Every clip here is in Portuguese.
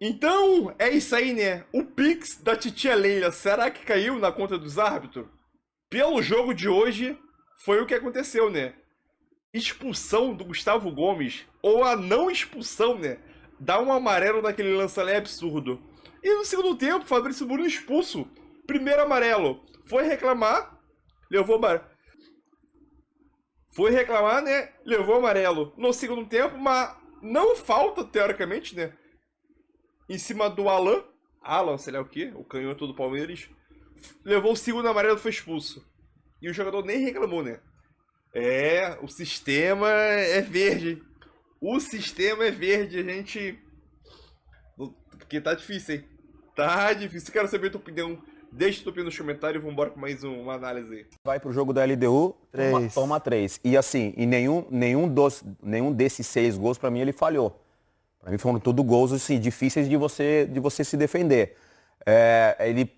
Então, é isso aí, né? O Pix da titia Leila, será que caiu na conta dos árbitros? Pelo jogo de hoje, foi o que aconteceu, né? Expulsão do Gustavo Gomes, ou a não expulsão, né? Dá um amarelo naquele lance ali absurdo. E no segundo tempo, Fabrício Bruno expulso. Primeiro amarelo. Foi reclamar, levou amarelo. Foi reclamar, né? Levou amarelo. No segundo tempo, mas não falta, teoricamente, né? Em cima do Alan, sei lá o que, o canhoto do Palmeiras, levou o segundo amarelo e foi expulso. E o jogador nem reclamou, né? É, o sistema é verde. O sistema é verde, a gente. Porque tá difícil, hein? Tá difícil. Quero saber a tua opinião. Deixa tua opinião nos comentários e vambora com mais uma análise aí. Vai pro jogo da LDU, toma 3. E assim, e nenhum desses 6 gols, pra mim, ele falhou. Para mim foram todos gols assim, difíceis de você se defender.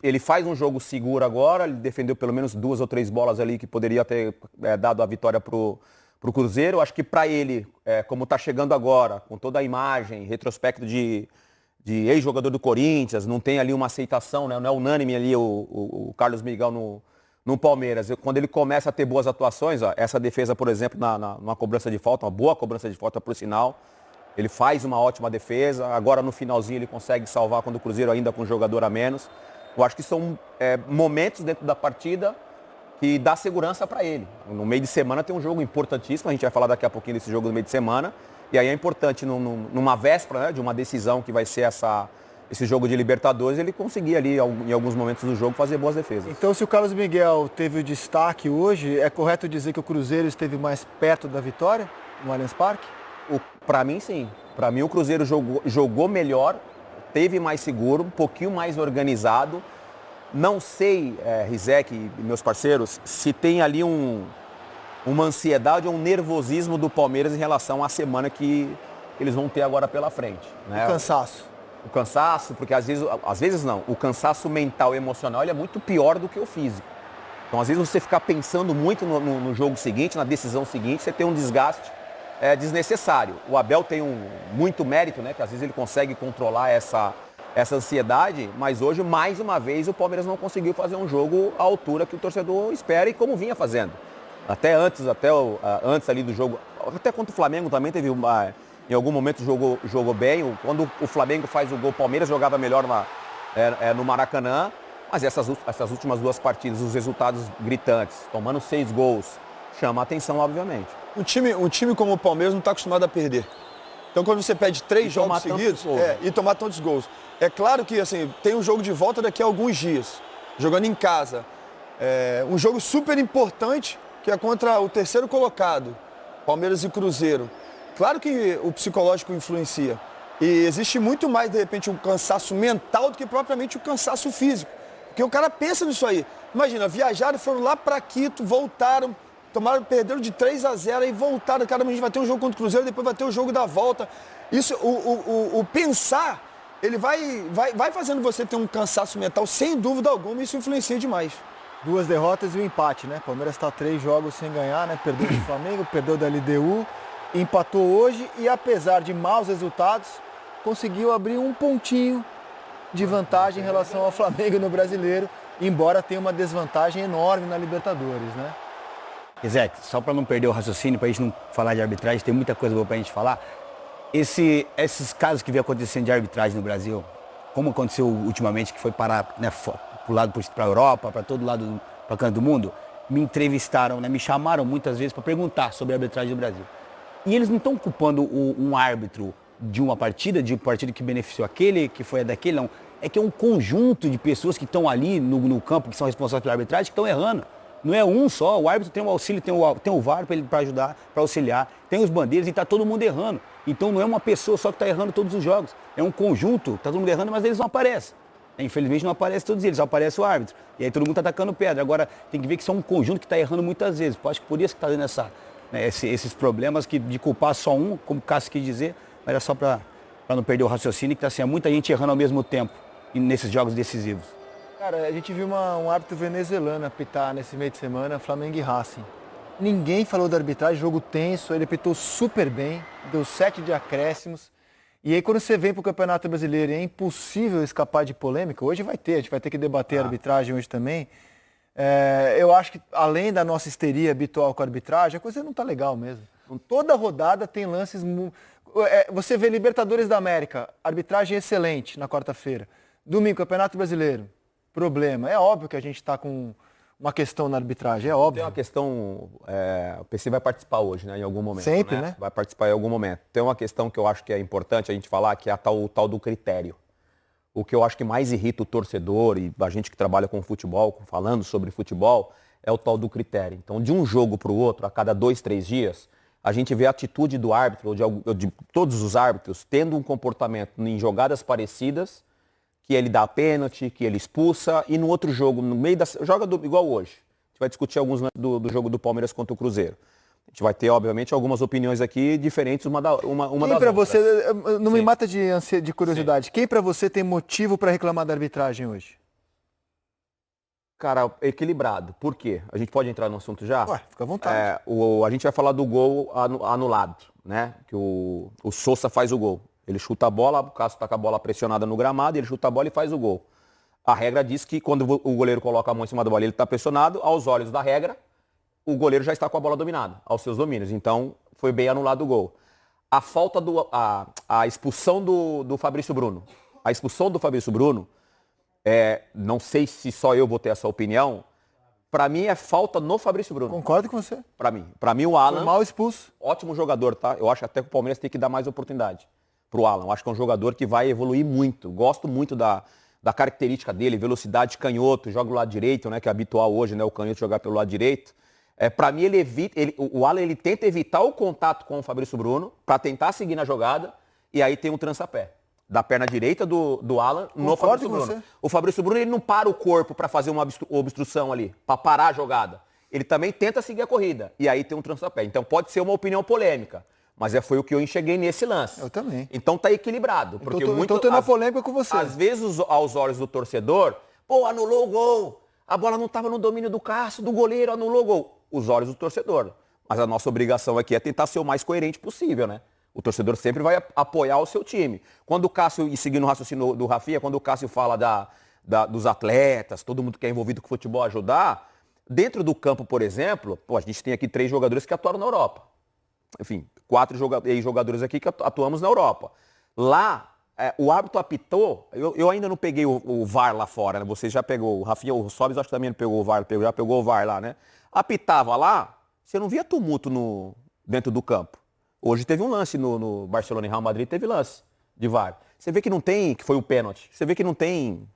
Ele faz um jogo seguro agora, ele defendeu pelo menos 2 ou 3 bolas ali que poderia ter dado a vitória pro Cruzeiro. Acho que para ele, como está chegando agora, com toda a imagem, retrospecto de ex-jogador do Corinthians, não tem ali uma aceitação, né? Não é unânime ali o Carlos Miguel no Palmeiras. Quando ele começa a ter boas atuações, ó, essa defesa, por exemplo, numa cobrança de falta, uma boa cobrança de falta por sinal, ele faz uma ótima defesa, agora no finalzinho ele consegue salvar quando o Cruzeiro ainda com um jogador a menos. Eu acho que são momentos dentro da partida que dá segurança para ele. No meio de semana tem um jogo importantíssimo, a gente vai falar daqui a pouquinho desse jogo no meio de semana, e aí é importante numa véspera, né, de uma decisão que vai ser esse jogo de Libertadores, ele conseguir ali em alguns momentos do jogo fazer boas defesas. Então, se o Carlos Miguel teve o destaque hoje, é correto dizer que o Cruzeiro esteve mais perto da vitória no Allianz Parque? Para mim, sim. Para mim, o Cruzeiro jogou melhor, teve mais seguro, um pouquinho mais organizado. Não sei, Rizek e meus parceiros, se tem ali uma ansiedade ou um nervosismo do Palmeiras em relação à semana que eles vão ter agora pela frente. Né? O cansaço. O cansaço, porque às vezes não. O cansaço mental e emocional ele é muito pior do que o físico. Então, às vezes, você ficar pensando muito no jogo seguinte, na decisão seguinte, você tem um desgaste desnecessário. O Abel tem muito mérito, né? Que às vezes ele consegue controlar essa ansiedade, mas hoje, mais uma vez, o Palmeiras não conseguiu fazer um jogo à altura que o torcedor espera e como vinha fazendo. Até antes ali do jogo, até contra o Flamengo também teve em algum momento jogou bem. Quando o Flamengo faz o gol, o Palmeiras jogava melhor no Maracanã, mas essas últimas 2 partidas, os resultados gritantes, tomando 6 gols, chama a atenção, obviamente. Um time como o Palmeiras não está acostumado a perder. Então, quando você perde 3 jogos seguidos e tomar tantos gols. É claro que assim, tem um jogo de volta daqui a alguns dias, jogando em casa. Um jogo super importante, que é contra o terceiro colocado, Palmeiras e Cruzeiro. Claro que o psicológico influencia. E existe muito mais, de repente, um cansaço mental do que propriamente o cansaço físico. Porque o cara pensa nisso aí. Imagina, viajaram, foram lá para Quito, voltaram, perderam de 3-0 e voltaram. Cara, a gente vai ter um jogo contra o Cruzeiro, depois vai ter o jogo da volta. Isso, o pensar, ele vai fazendo você ter um cansaço mental, sem dúvida alguma, e isso influencia demais. 2 derrotas e um empate, né? Palmeiras está 3 jogos sem ganhar, né? Perdeu do Flamengo, perdeu da LDU, empatou hoje e, apesar de maus resultados, conseguiu abrir um pontinho de vantagem em relação ao Flamengo no Brasileiro, embora tenha uma desvantagem enorme na Libertadores, né? Zé, só para não perder o raciocínio, para a gente não falar de arbitragem, tem muita coisa boa para a gente falar. Esses casos que vem acontecendo de arbitragem no Brasil, como aconteceu ultimamente, que foi parar, né, para a Europa, para todo lado, para canto do mundo, me entrevistaram, né, me chamaram muitas vezes para perguntar sobre a arbitragem do Brasil. E eles não estão culpando um árbitro de uma partida que beneficiou aquele, que foi a daquele, não. É que é um conjunto de pessoas que estão ali no campo, que são responsáveis pela arbitragem, que estão errando. Não é um só, o árbitro tem o auxílio, tem o VAR para ajudar, para auxiliar, tem os bandeiros e está todo mundo errando. Então não é uma pessoa só que está errando todos os jogos, é um conjunto, está todo mundo errando, mas eles não aparecem. Infelizmente não aparece todos eles, só aparece o árbitro. E aí todo mundo está atacando pedra. Agora tem que ver que são um conjunto que está errando muitas vezes. Acho que por isso que está dando esses problemas de culpar só um, como o Cássio quis dizer, mas é só para não perder o raciocínio, que está assim, muita gente errando ao mesmo tempo nesses jogos decisivos. Cara, a gente viu um árbitro venezuelano apitar nesse meio de semana, Flamengo e Racing. Ninguém falou da arbitragem, jogo tenso, ele apitou super bem, deu 7 de acréscimos. E aí quando você vem para o Campeonato Brasileiro e é impossível escapar de polêmica, hoje vai ter, a gente vai ter que debater a arbitragem hoje também. Eu acho que além da nossa histeria habitual com a arbitragem, a coisa não está legal mesmo. Toda rodada tem lances... Você vê Libertadores da América, arbitragem excelente na quarta-feira. Domingo, Campeonato Brasileiro, problema. É óbvio que a gente está com uma questão na arbitragem, é óbvio. Tem uma questão, o PC vai participar hoje, né, em algum momento. Sempre, né? Vai participar em algum momento. Tem uma questão que eu acho que é importante a gente falar, que é o tal do critério. O que eu acho que mais irrita o torcedor e a gente que trabalha com futebol, falando sobre futebol, é o tal do critério. Então, de um jogo para o outro, a cada 2, 3 dias, a gente vê a atitude do árbitro, ou de todos os árbitros, tendo um comportamento em jogadas parecidas, que ele dá pênalti, que ele expulsa, e no outro jogo, no meio da... igual hoje. A gente vai discutir alguns do jogo do Palmeiras contra o Cruzeiro. A gente vai ter, obviamente, algumas opiniões aqui diferentes uma das outras. Você, não me mata de curiosidade, quem pra você tem motivo pra reclamar da arbitragem hoje? Cara, equilibrado. Por quê? A gente pode entrar no assunto já? Ué, fica à vontade. A gente vai falar do gol anulado, né? Que o Sousa faz o gol. Ele chuta a bola, o Cássio tá com a bola pressionada no gramado, ele chuta a bola e faz o gol. A regra diz que quando o goleiro coloca a mão em cima da bola, ele está pressionado, aos olhos da regra, o goleiro já está com a bola dominada, aos seus domínios. Então, foi bem anulado o gol. A falta a expulsão do Fabrício Bruno. A expulsão do Fabrício Bruno, não sei se só eu vou ter essa opinião, para mim é falta no Fabrício Bruno. Concordo com você. Para mim o Alan... Foi mal expulso. Ótimo jogador, tá? Eu acho até que o Palmeiras tem que dar mais oportunidade pro Alan. Eu acho que é um jogador que vai evoluir muito. Gosto muito da característica dele, velocidade, canhoto, joga do lado direito, né? Que é habitual hoje, né? O canhoto jogar pelo lado direito. Para mim, o Alan ele tenta evitar o contato com o Fabrício Bruno para tentar seguir na jogada e aí tem um trançapé da perna direita do Alan no Fabrício Bruno. O Fabrício Bruno ele não para o corpo para fazer uma obstrução ali, para parar a jogada. Ele também tenta seguir a corrida e aí tem um trançapé. Então pode ser uma opinião polêmica. Mas foi o que eu enxerguei nesse lance. Eu também. Então tá equilibrado. Porque então tô na polêmica com você. Às vezes, aos olhos do torcedor, anulou o gol. A bola não estava no domínio do Cássio, do goleiro, anulou o gol. Os olhos do torcedor. Mas a nossa obrigação aqui é tentar ser o mais coerente possível, né? O torcedor sempre vai apoiar o seu time. Quando o Cássio, e seguindo o raciocínio do Rafinha, quando o Cássio fala dos atletas, todo mundo que é envolvido com futebol ajudar, dentro do campo, por exemplo, a gente tem aqui 3 jogadores que atuaram na Europa. Enfim, 4 jogadores aqui que atuamos na Europa. Lá, o árbitro apitou, eu ainda não peguei o VAR lá fora, né? Você já pegou, o Rafinha, o Sobis acho que também não pegou o VAR, já pegou o VAR lá, né? Apitava lá, você não via tumulto dentro do campo. Hoje teve um lance no Barcelona e Real Madrid, teve lance de VAR. Você vê que não tem, que foi o pênalti. Você vê que não tem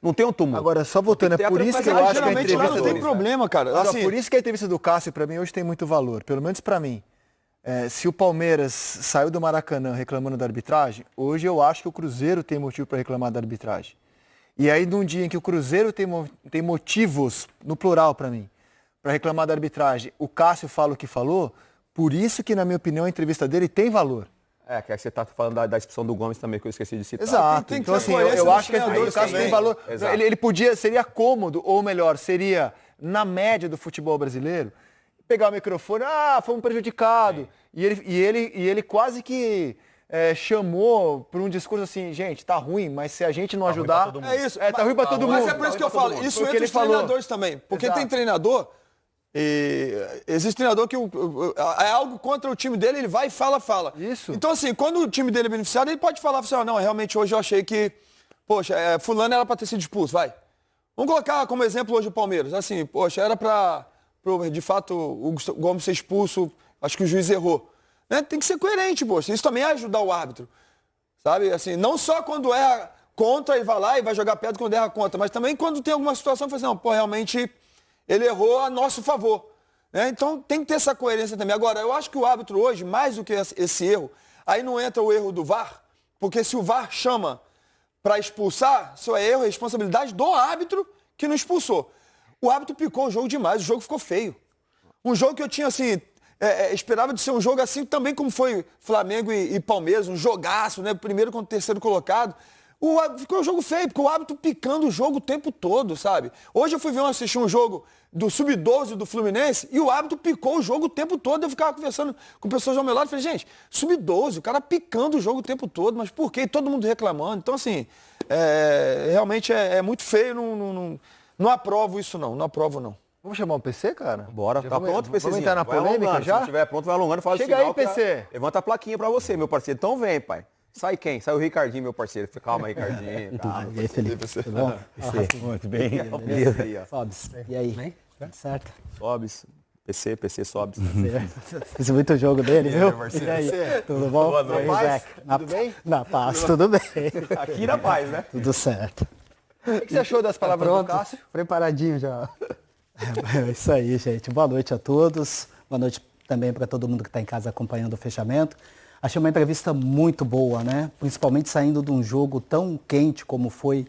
um tumulto. Agora, só voltando, por isso que eu acho que a entrevista... Lá não tem problema, cara. Assim, por isso que a entrevista do Cássio, pra mim, hoje tem muito valor. Pelo menos pra mim. Se o Palmeiras saiu do Maracanã reclamando da arbitragem, hoje eu acho que o Cruzeiro tem motivo para reclamar da arbitragem. E aí, num dia em que o Cruzeiro tem motivos, no plural para mim, para reclamar da arbitragem, o Cássio fala o que falou, por isso que, na minha opinião, a entrevista dele tem valor. Que aí você tá falando da expulsão do Gomes também, que eu esqueci de citar. Exato. Então, assim, eu acho que a entrevista do Cássio tem valor. Seria cômodo, ou melhor, seria na média do futebol brasileiro, pegar o microfone, fomos prejudicados. E ele quase que chamou para um discurso assim, gente, tá ruim, mas se a gente não ajudar... É isso. Tá ruim para todo mundo. Mas é por isso que eu falo, isso entra os treinadores também. Porque tem treinador, existe treinador que é algo contra o time dele, ele vai e fala. Isso. Então assim, quando o time dele é beneficiado, ele pode falar assim, não, realmente hoje eu achei que, poxa, fulano era para ter sido expulso, vai. Vamos colocar como exemplo hoje o Palmeiras. Assim, poxa, era para... de fato, o Gomes ser expulso, acho que o juiz errou. Né? Tem que ser coerente, poxa. Isso também é ajudar o árbitro. Sabe? Assim, não só quando erra contra e vai lá e vai jogar perto quando erra contra, mas também quando tem alguma situação que fala assim, realmente ele errou a nosso favor. Né? Então tem que ter essa coerência também. Agora, eu acho que o árbitro hoje, mais do que esse erro, aí não entra o erro do VAR, porque se o VAR chama para expulsar, isso é erro, é responsabilidade do árbitro que não expulsou. O árbitro picou o jogo demais, o jogo ficou feio. Um jogo que eu tinha, assim, esperava de ser um jogo assim, também como foi Flamengo e Palmeiras, um jogaço, né? Primeiro contra o terceiro colocado. Ficou um jogo feio, porque o árbitro picando o jogo o tempo todo, sabe? Hoje eu fui assistir um jogo do Sub-12 do Fluminense e o árbitro picou o jogo o tempo todo. Eu ficava conversando com pessoas ao meu lado e falei, gente, Sub-12, o cara picando o jogo o tempo todo, mas por quê? E todo mundo reclamando. Então, assim, realmente é muito feio, não aprovo isso não aprovo não. Vamos chamar o PC, cara? Bora, tá pronto, PCzinho? Vamos entrar na Vai polêmica alongando. já? Se estiver pronto, vai alongando, faz Chega o sinal. aí, PC. Levanta a plaquinha pra você, meu parceiro. Então vem, pai. Sai quem? Sai o Ricardinho, meu parceiro. Calma, Ricardinho. Calma. E aí, Felipe? Tudo bom? Muito bem. Beleza aí, ó. Sobes. E aí? Tudo certo? Sobes. PC, sobes. Fiz muito jogo dele, viu? parceiro. E aí? Tudo bom? Boa noite. E aí, Zé? Tudo bem? Na paz, tudo bem. Aqui na paz, né? Tudo certo. O que você achou das palavras do Cássio? Preparadinho já. É isso aí, gente. Boa noite a todos. Boa noite também para todo mundo que está em casa acompanhando o fechamento. Achei uma entrevista muito boa, né? Principalmente saindo de um jogo tão quente como foi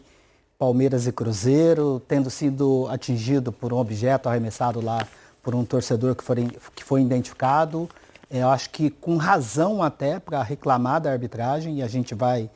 Palmeiras e Cruzeiro, tendo sido atingido por um objeto arremessado lá por um torcedor que foi identificado. Eu acho que com razão até para reclamar da arbitragem, e a gente vai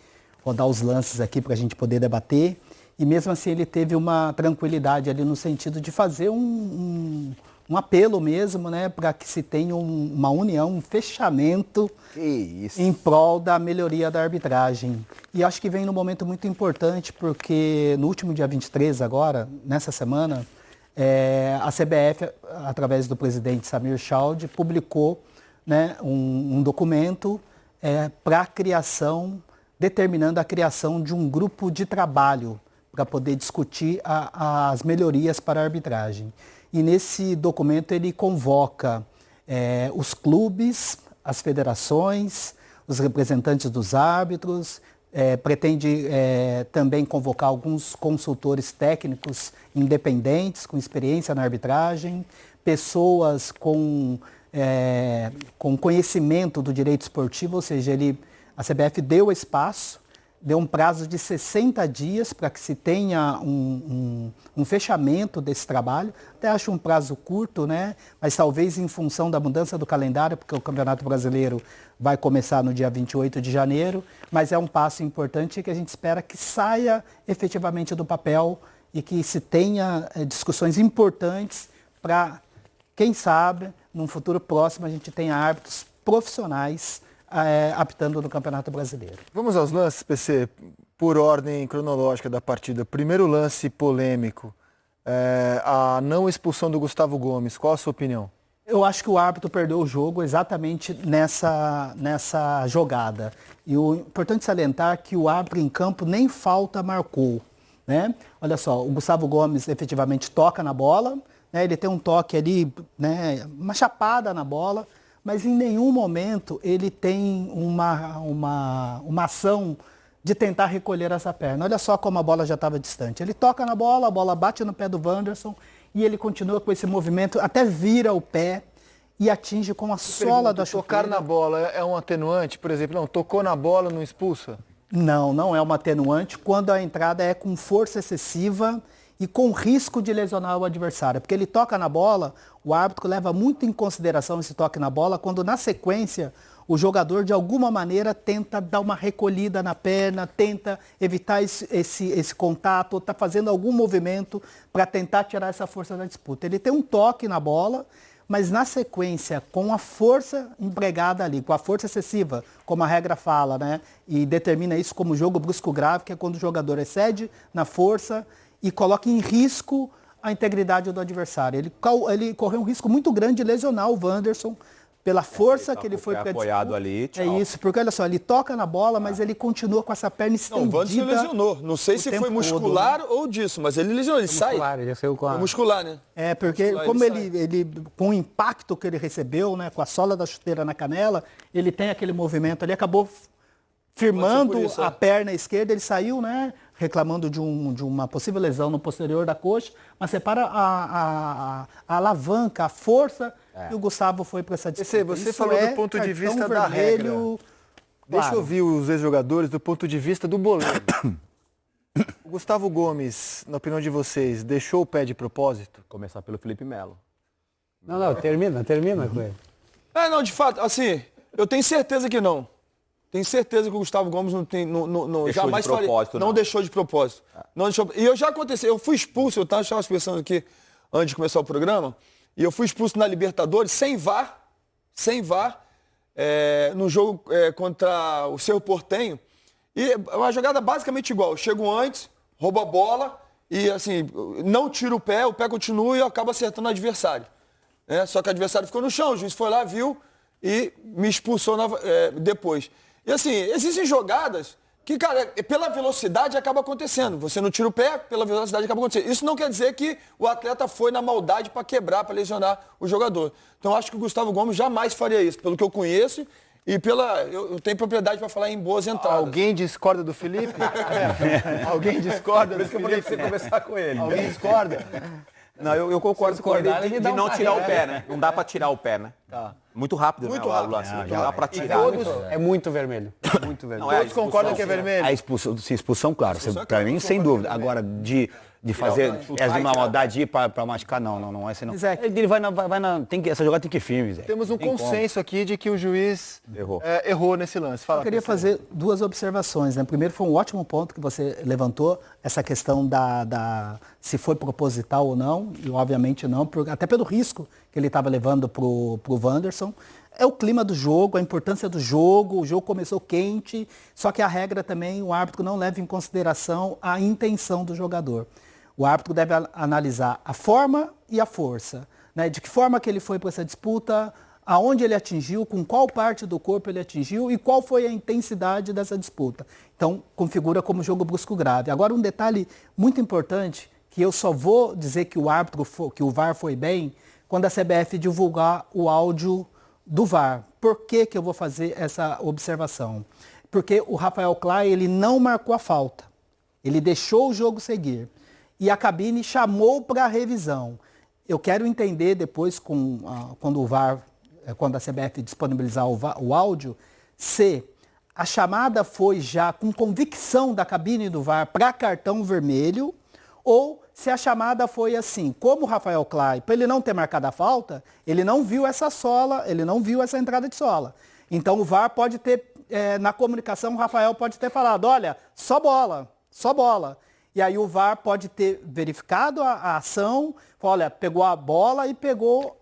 rodar os lances aqui para a gente poder debater. E mesmo assim ele teve uma tranquilidade ali no sentido de fazer um apelo mesmo, né, para que se tenha uma união, um fechamento em prol da melhoria da arbitragem. E acho que vem num momento muito importante, porque no último dia 23 agora, nessa semana, a CBF, através do presidente Samir Chaud, publicou, né, um documento para a criação, determinando a criação de um grupo de trabalho para poder discutir as melhorias para a arbitragem. E nesse documento ele convoca os clubes, as federações, os representantes dos árbitros, pretende também convocar alguns consultores técnicos independentes, com experiência na arbitragem, pessoas com conhecimento do direito esportivo, ou seja, a CBF deu espaço, deu um prazo de 60 dias para que se tenha um fechamento desse trabalho. Até acho um prazo curto, né? Mas talvez em função da mudança do calendário, porque o Campeonato Brasileiro vai começar no dia 28 de janeiro, mas é um passo importante que a gente espera que saia efetivamente do papel e que se tenha discussões importantes para, quem sabe, num futuro próximo a gente tenha árbitros profissionais apitando no Campeonato Brasileiro. Vamos aos lances, PC, por ordem cronológica da partida. Primeiro lance polêmico, a não expulsão do Gustavo Gomes. Qual a sua opinião? Eu acho que o árbitro perdeu o jogo exatamente nessa jogada. E o importante salientar que o árbitro em campo nem falta marcou, né? Olha só, o Gustavo Gomes efetivamente toca na bola, né? Ele tem um toque ali, né? Uma chapada na bola, mas em nenhum momento ele tem uma ação de tentar recolher essa perna. Olha só como a bola já estava distante. Ele toca na bola, a bola bate no pé do Wanderson e ele continua com esse movimento, até vira o pé e atinge com a sola da chuteira. Tocar na bola é um atenuante? Por exemplo, não, tocou na bola, não expulsa? Não, não é uma atenuante quando a entrada é com força excessiva e com risco de lesionar o adversário. Porque ele toca na bola, o árbitro leva muito em consideração esse toque na bola, quando na sequência o jogador de alguma maneira tenta dar uma recolhida na perna, tenta evitar esse contato, ou está fazendo algum movimento para tentar tirar essa força da disputa. Ele tem um toque na bola, mas na sequência, com a força empregada ali, com a força excessiva, como a regra fala, né? E determina isso como jogo brusco grave, que é quando o jogador excede na força e coloca em risco a integridade do adversário. Ele correu um risco muito grande de lesionar o Wanderson pela força que ele foi para apoiado ali, tchau. É isso, porque olha só, ele toca na bola, mas ele continua com essa perna estendida. Não, o Wanderson lesionou. Não sei se foi muscular todo, né? ou disso, mas ele lesionou, ele sai. Ele saiu com É muscular, né? É, porque como ele com o impacto que ele recebeu, né, com a sola da chuteira na canela, ele tem aquele movimento ali, acabou firmando isso, a perna esquerda, ele saiu, né, reclamando de uma possível lesão no posterior da coxa, mas separa a alavanca, a força, e o Gustavo foi para essa disputa. Você falou do ponto de vista da regra. Deixa eu ouvir os ex-jogadores do ponto de vista do boleiro. O Gustavo Gomes, na opinião de vocês, deixou o pé de propósito? Começar pelo Felipe Melo. Não, termina com ele. Não, de fato, assim, eu tenho certeza que não. Tenho certeza que o Gustavo Gomes jamais faria. Não deixou de propósito. Não deixou. E eu já aconteceu, eu fui expulso, eu estava pensando aqui antes de começar o programa, e eu fui expulso na Libertadores sem VAR, no jogo contra o Cerro Porteño. E uma jogada basicamente igual. Eu chego antes, roubo a bola e assim, não tiro o pé continua e eu acabo acertando o adversário. Só que o adversário ficou no chão, o juiz foi lá, viu e me expulsou depois. E assim, existem jogadas que, cara, pela velocidade acaba acontecendo. Você não tira o pé, pela velocidade acaba acontecendo. Isso não quer dizer que o atleta foi na maldade para quebrar, para lesionar o jogador. Então eu acho que o Gustavo Gomes jamais faria isso, pelo que eu conheço e eu tenho propriedade para falar em boas entradas. Alguém discorda do Felipe? Alguém discorda do Felipe? Por isso que eu falei pra você conversar com ele. Alguém discorda? Não, eu concordo com ele de não tirar o pé, né? Não dá pra tirar o pé, né? Tá. Muito rápido, Muito né? rápido. O lance. Não dá pra tirar. É muito vermelho. Muito vermelho. Todos concordam que é vermelho? A expulsão, claro. Para mim, sem dúvida. Agora, de fazer uma maldade ir para machucar, não é assim, não. Ele vai essa jogada tem que ir firme, Zé. Temos um consenso aqui de que o juiz errou nesse lance. Fala, eu queria fazer duas observações, né? Primeiro, foi um ótimo ponto que você levantou, essa questão se foi proposital ou não, e obviamente não, até pelo risco que ele estava levando pro Wanderson. É o clima do jogo, a importância do jogo, o jogo começou quente, só que a regra também, o árbitro não leva em consideração a intenção do jogador. O árbitro deve analisar a forma e a força, né? De que forma que ele foi para essa disputa, aonde ele atingiu, com qual parte do corpo ele atingiu e qual foi a intensidade dessa disputa. Então, configura como jogo brusco grave. Agora, um detalhe muito importante, que eu só vou dizer que o VAR foi bem, quando a CBF divulgar o áudio do VAR. Por que eu vou fazer essa observação? Porque o Rafael Klein, ele não marcou a falta. Ele deixou o jogo seguir. E a cabine chamou para a revisão. Eu quero entender depois, quando o VAR, quando a CBF disponibilizar o áudio, se a chamada foi já com convicção da cabine do VAR para cartão vermelho, ou se a chamada foi assim, como o Rafael Klein, para ele não ter marcado a falta, ele não viu essa sola, ele não viu essa entrada de sola. Então o VAR pode ter, na comunicação, o Rafael pode ter falado, olha, só bola. E aí o VAR pode ter verificado a ação, olha, pegou a bola e pegou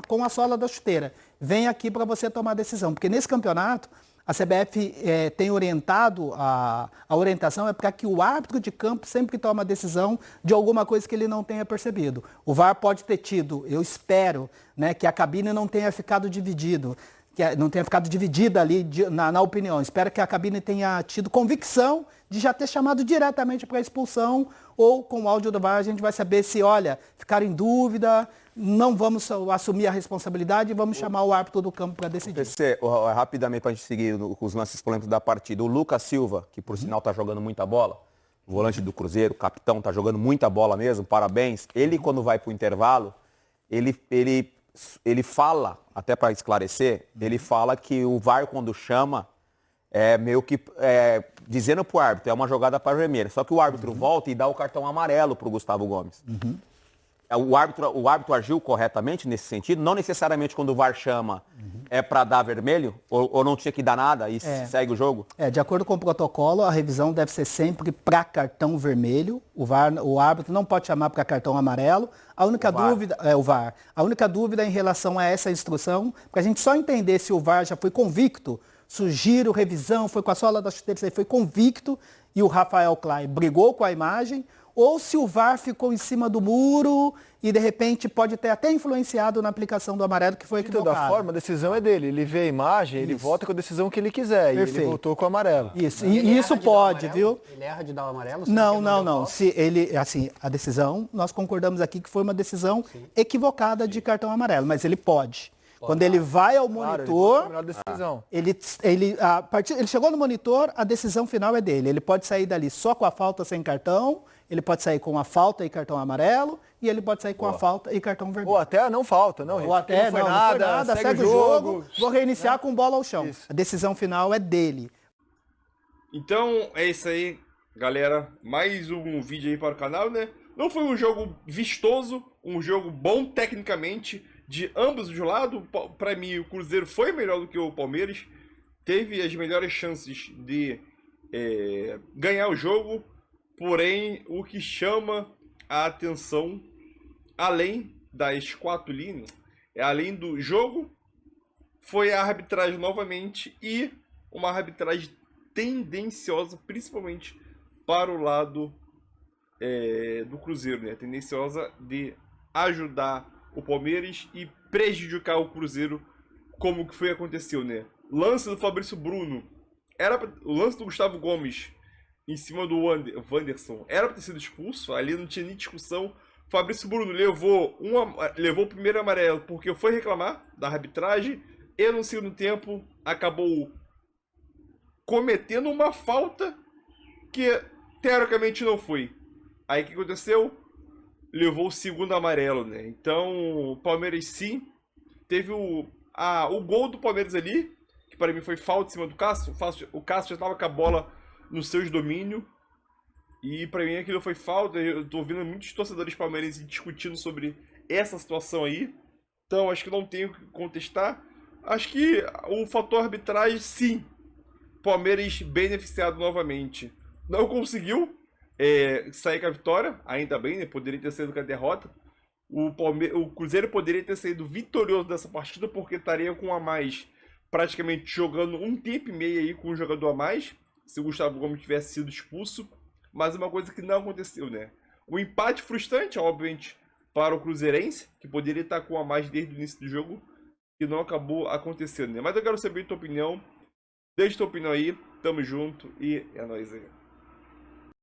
com a sola da chuteira. Vem aqui para você tomar a decisão. Porque nesse campeonato, a CBF tem orientado, a orientação é para que o árbitro de campo sempre tome a decisão de alguma coisa que ele não tenha percebido. O VAR pode ter tido, eu espero, né, que a cabine não tenha ficado dividido. Que não tenha ficado dividida ali na opinião. Espero que a cabine tenha tido convicção de já ter chamado diretamente para a expulsão, ou com o áudio do VAR a gente vai saber se, olha, ficaram em dúvida, não vamos assumir a responsabilidade e vamos chamar o árbitro do campo para decidir. PC, rapidamente para a gente seguir os lances polêmicos da partida. O Lucas Silva, que por sinal está jogando muita bola, o volante do Cruzeiro, o capitão, está jogando muita bola mesmo, parabéns. Ele, quando vai para o intervalo, ele fala, até para esclarecer, ele fala que o VAR, quando chama, é meio que dizendo pro árbitro, é uma jogada para vermelha. Só que o árbitro volta e dá o cartão amarelo pro Gustavo Gomes. O árbitro agiu corretamente nesse sentido? Não necessariamente quando o VAR chama é para dar vermelho? Ou não tinha que dar nada e segue o jogo? De acordo com o protocolo, a revisão deve ser sempre para cartão vermelho. O árbitro não pode chamar para cartão amarelo. A única dúvida é o VAR. A única dúvida em relação a essa instrução, para a gente só entender se o VAR já foi convicto, sugiro, revisão, foi com a sola da chuteira, foi convicto e o Rafael Klein brigou com a imagem, ou se o VAR ficou em cima do muro e, de repente, pode ter até influenciado na aplicação do amarelo, que foi equivocado. De toda forma, a decisão é dele. Ele vê a imagem, ele volta com a decisão que ele quiser. Perfeito. E ele voltou com o amarelo. Isso, e isso pode, viu? Ele erra de dar o amarelo? Não. Se ele, assim, a decisão, nós concordamos aqui que foi uma decisão equivocada de cartão amarelo, mas ele pode. Quando ele vai ao monitor, ele chegou no monitor, a decisão final é dele. Ele pode sair dali só com a falta sem cartão, ele pode sair com a falta e cartão amarelo, e ele pode sair com a falta e cartão vermelho. Ou até não falta, não. Ou até não foi nada, segue o jogo, vou reiniciar com bola ao chão. Isso. A decisão final é dele. Então é isso aí, galera. Mais um vídeo aí para o canal, né? Não foi um jogo vistoso, um jogo bom tecnicamente, de ambos os lados. Para mim, o Cruzeiro foi melhor do que o Palmeiras. teve as melhores chances de ganhar o jogo, porém o que chama a atenção, além das 4 linhas, além do jogo, foi a arbitragem novamente e uma arbitragem tendenciosa, principalmente para o lado do Cruzeiro, né? Tendenciosa de ajudar o Palmeiras e prejudicar o Cruzeiro, como que foi aconteceu, né? Lance do Fabrício Bruno, o lance do Gustavo Gomes em cima do Wanderson era para ter sido expulso, ali não tinha nem discussão. Fabrício Bruno levou o primeiro amarelo porque foi reclamar da arbitragem e no segundo tempo acabou cometendo uma falta que teoricamente não foi. Aí o que aconteceu? Levou o segundo amarelo, né? Então o Palmeiras sim teve o gol do Palmeiras ali, que para mim foi falta em cima do Cássio. O Cássio já estava com a bola nos seus domínios. E para mim aquilo foi falta. Eu tô ouvindo muitos torcedores palmeirenses discutindo sobre essa situação aí. Então acho que não tenho o que contestar. Acho que o fator arbitragem, sim. Palmeiras beneficiado novamente. Não conseguiu sair com a vitória, ainda bem, né? Poderia ter saído com a derrota. O Cruzeiro poderia ter saído vitorioso dessa partida porque estaria com a mais, praticamente jogando um tempo e meio aí com um jogador a mais, se o Gustavo Gomes tivesse sido expulso. Mas uma coisa que não aconteceu, né? O empate frustrante, obviamente, para o Cruzeirense, que poderia estar com a mais desde o início do jogo, que não acabou acontecendo, né? Mas eu quero saber a tua opinião. Deixa tua opinião aí, tamo junto e é nóis aí.